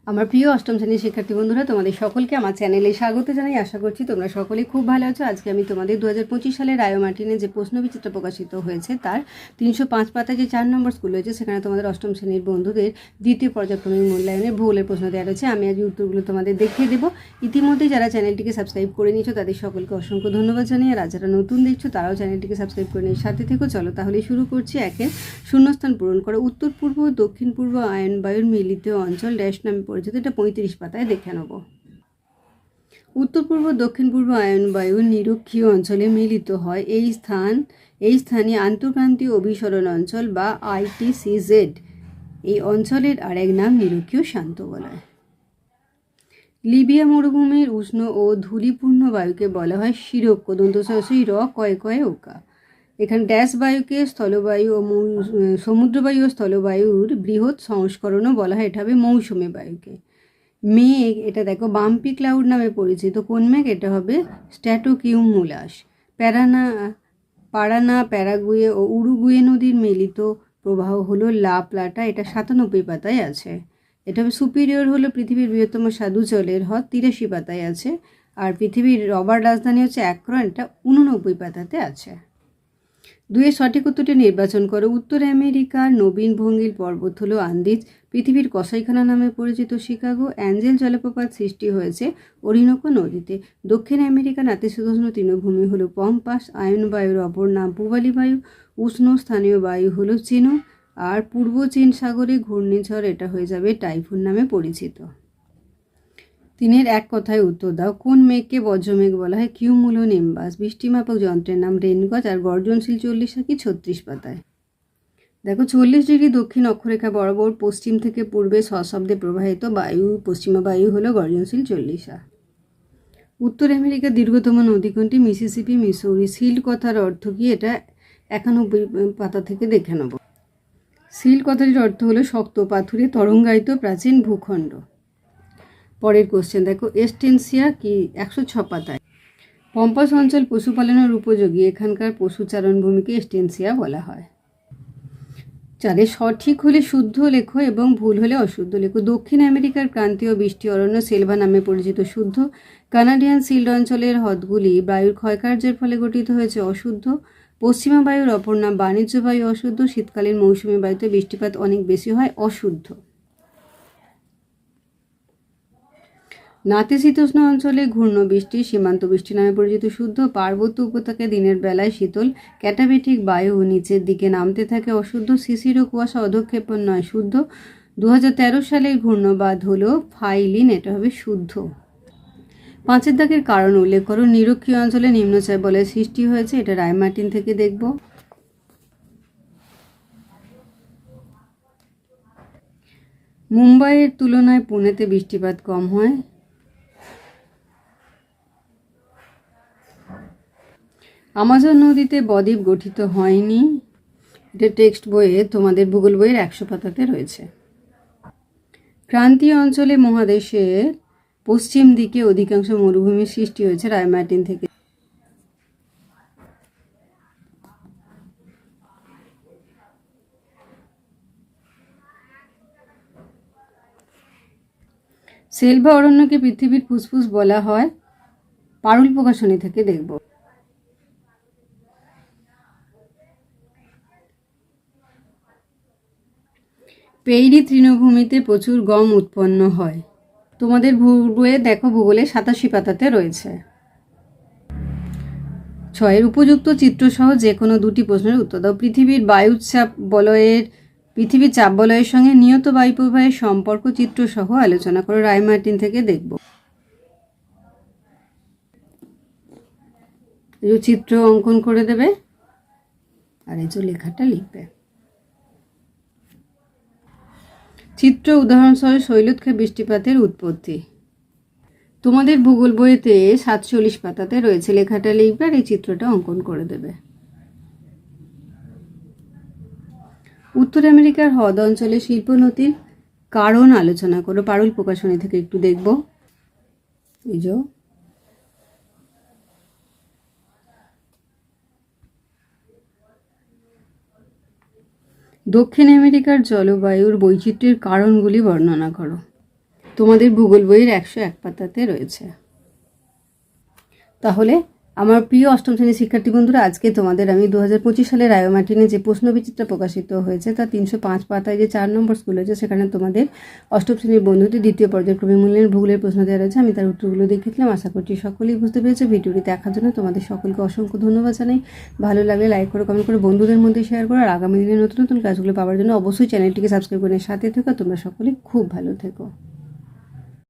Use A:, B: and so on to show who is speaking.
A: আমার প্রিয় অষ্টম শ্রেণীর শিক্ষার্থী বন্ধুরা, তোমাদের সকলকে আমার চ্যানেলে স্বাগত জানাই। আশা করছি তোমরা সকলেই খুব ভালো আছো। আজকে আমি তোমাদের 2025 সালে রায় মার্টিনে যে প্রশ্নবিচিত্র প্রকাশিত হয়েছে তার 305 পাতায় যে 4 নম্বর স্কুল রয়েছে সেখানে তোমাদের অষ্টম শ্রেণীর বন্ধুদের দ্বিতীয় পর্যায়ক্রমিক মূল্যায়নের ভূগোলের প্রশ্ন দেওয়া রয়েছে। আমি আজ উত্তরগুলো তোমাদের দেখিয়ে দেবো। ইতিমধ্যে যারা চ্যানেলটিকে সাবস্ক্রাইব করে নিয়েছো তাদের সকলকে অসংখ্য ধন্যবাদ জানিয়ে, আর যারা নতুন দেখছো তারাও চ্যানেলটিকে সাবস্ক্রাইব করে নিয়ে সাথে থেকো। চলো তাহলে শুরু করছি। একের শূন্যস্থান পূরণ করো। উত্তর পূর্ব ও দক্ষিণ পূর্ব আয়নবায়ুর মিলিত অঞ্চল ড্যাশ নামে পরিচিত। এটা 35 পাতায় দেখে নেব। উত্তর পূর্ব দক্ষিণ পূর্ব আয়নবায়ু নিরক্ষীয় অঞ্চলে মিলিত হয়। এই স্থানীয় আন্তঃক্রান্তীয় অভিসরণ অঞ্চল বা ITCZ। এই অঞ্চলের আরেক নাম নিরক্ষীয় শান্ত বলয়। লিবিয়া মরুভূমির উষ্ণ ও ধূলিপূর্ণ বায়ুকে বলা হয় শিরক্ষ দন্তস্বই র কয়ে কয়ে ওকা। এখানে ড্যাশ বায়ুকে স্থলবায়ু ও সমুদ্রবায়ু ও স্থলবায়ুর বৃহৎ সংস্করণও বলা হয়। এটা হবে মৌসুমী বায়ুকে। মেঘ, এটা দেখো বাম্পি ক্লাউড নামে পরিচিত। কোন মেঘ? এটা হবে স্ট্র্যাটোকিউমুলাস। পারানা, প্যারাগুয়ে ও উরুগুয়ে নদীর মিলিত প্রবাহ হলো লা প্লাটা। এটা 97 পাতায় আছে। এটা হবে সুপিরিয়র, হলো পৃথিবীর বৃহত্তম স্বাদু জলের হ্রদ, 83 পাতায় আছে। আর পৃথিবীর রবার রাজধানী হচ্ছে অ্যাক্রন, এটা 89 পাতাতে আছে। দুইয়ের সঠিক উত্তরটি নির্বাচন করো। উত্তর আমেরিকার নবীন ভঙ্গিল পর্বত হলো আন্দিজ। পৃথিবীর কসাইখানা নামে পরিচিত শিকাগো। অ্যাঞ্জেল জলপ্রপাত সৃষ্টি হয়েছে অরিনোকো নদীতে। দক্ষিণ আমেরিকার নাতিশীতোষ্ণ তৃণভূমি হলো পম্পাস। আয়নবায়ুর অপর নাম পূবালি বায়ু। উষ্ণ স্থানীয় বায়ু হলো চিনুক। আর পূর্ব চীন সাগরে ঘূর্ণিঝড়, এটা হয়ে যাবে টাইফুন নামে পরিচিত। তিনের এক কথায় উত্তর দাও। কোন মেঘকে বজ্রমেঘ বলা হয়? কিউমুলোনিম্বাস। বৃষ্টিমাপক যন্ত্রের নাম রেনগজ। আর গর্জনশীল 40 কি 36 পাতায়। দেখো 40 ডিগ্রি দক্ষিণ অক্ষরেখা বরাবর পশ্চিম থেকে পূর্বে সশব্দে প্রবাহিত বায়ু, পশ্চিমা বায়ু হলো গর্জনশীল 40। উত্তর আমেরিকার দীর্ঘতম নদী কোনটি? Mississippi, Missouri. সিল্ড কথার অর্থ কি? এটা 91 পাতা থেকে দেখে নেব। সিল্ড কথাটির অর্থ হলো শক্ত পাথুরে তরঙ্গায়িত প্রাচীন ভূখণ্ড। পরের কোশ্চেন দেখো, এস্টেনসিয়া কি? 106 পাতায়। পম্পাস অঞ্চল পশুপালনের উপযোগী। এখানকার পশুচারণ ভূমিকে এস্টেনসিয়া বলা হয়। চারে সঠিক হলে শুদ্ধ লেখো এবং ভুল হলে অশুদ্ধ লেখো। দক্ষিণ আমেরিকার ক্রান্তীয় বৃষ্টি অরণ্য সেলভা নামে পরিচিত, শুদ্ধ। কানাডিয়ান সিল্ড অঞ্চলের হ্রদগুলি বায়ুর ক্ষয়কার্যের ফলে গঠিত হয়েছে, অশুদ্ধ। পশ্চিমা বায়ুর অপর নাম বাণিজ্য বায়ু, অশুদ্ধ। শীতকালীন মৌসুমী বায়ুতে বৃষ্টিপাত অনেক বেশি হয়, অশুদ্ধ। নাতিশীতোষ্ণ অঞ্চলে ঘূর্ণ বৃষ্টি সীমান্ত বৃষ্টি নামে পরিচিত, শুদ্ধ। পার্বত্য উপত্যকায় দিনের বেলায় শীতল ক্যাটাবেটিক বায়ু নিচের দিকে নামতে থাকে, অশুদ্ধ। শিশির ও কুয়াশা অধক্ষেপণ নয়, শুদ্ধ। 2013 সালের ঘূর্ণবাদ হলো ফাইলিন, এটা হবে শুদ্ধ। পাঁচের দাগের কারণ উল্লেখ করো। নিরক্ষীয় অঞ্চলে নিম্নচাপ বলয়ের সৃষ্টি হয়েছে, এটা রায় মার্টিন থেকে দেখব। মুম্বাইয়ের তুলনায় পুনেতে বৃষ্টিপাত কম হয়। আমাজন নদীতে বদ্বীপ গঠিত হয়নি। এটা টেক্সট বইয়ে তোমাদের ভূগোল বইয়ের 100 পাতাতে রয়েছে। ক্রান্তীয় অঞ্চলে মহাদেশের পশ্চিম দিকে অধিকাংশ মরুভূমির সৃষ্টি হয়েছে, রায় মার্টিন থেকে। সেলভা অরণ্যকে পৃথিবীর ফুসফুস বলা হয়, পারুল প্রকাশনী থেকে দেখব। পেইরি তৃণভূমিতে প্রচুর গম উৎপন্ন হয়। তোমাদের বইয়ে দেখো ভূগোলে 87 পাতাতে রয়েছে। 6 উপযুক্ত চিত্রসহ যে কোনো দুটি প্রশ্নের উত্তর দাও। পৃথিবীর চাপ বলয়ের সঙ্গে নিয়ত বায়ু প্রবাহের সম্পর্ক চিত্রসহ আলোচনা করো, রায় মার্টিন থেকে দেখব। এই চিত্র অঙ্কন করে দেবে আর এই যে লেখাটা লিখবে। চিত্র উদাহরণসহ শৈলক্ষে বৃষ্টিপাতের উৎপত্তি। তোমাদের ভূগোল বইতে 47 পাতাতে রয়েছে, লেখাটা লিখবে আর এই চিত্রটা অঙ্কন করে দেবে। উত্তর আমেরিকার হ্রদ অঞ্চলে শিল্পোন্নতির কারণ আলোচনা করো, পারুল প্রকাশনী থেকে একটু দেখব। এই যে দক্ষিণ আমেরিকার জলবায়ুর বৈচিত্র্যের কারণগুলি বর্ণনা করো। তোমাদের ভূগোল বইয়ের 101 পাতাতে রয়েছে। তাহলে আমার প্রিয় অষ্টম শ্রেণীর শিক্ষার্থী বন্ধুরা, আজকে তোমাদের আমি 2025 সালের রায়োমার্টিনে যে প্রশ্নবিচিত্রা প্রকাশিত হয়েছে তার 305 পাতায় যে 4 নম্বর স্কুল হয়েছে, সেখানে তোমাদের অষ্টম শ্রেণীর বন্ধুদের দ্বিতীয় পর্যায়ক্রমিক মূল্যায়ন ভূগোলের প্রশ্ন দেওয়া রয়েছে। আমি তার উত্তরগুলো দেখেছিলাম, আশা করছি সকলেই বুঝতে পেরেছে। ভিডিওটি দেখার জন্য তোমাদের সকলকে অসংখ্য ধন্যবাদ জানাই। ভালো লাগলে লাইক করো, কমেন্ট করে বন্ধুদের মধ্যে শেয়ার করো। আর আগামী দিনে নতুন নতুন কাজগুলো পাওয়ার জন্য অবশ্যই চ্যানেলটিকে সাবস্ক্রাইব করে সাথে থেকো। তোমরা সকলে খুব ভালো থেকো।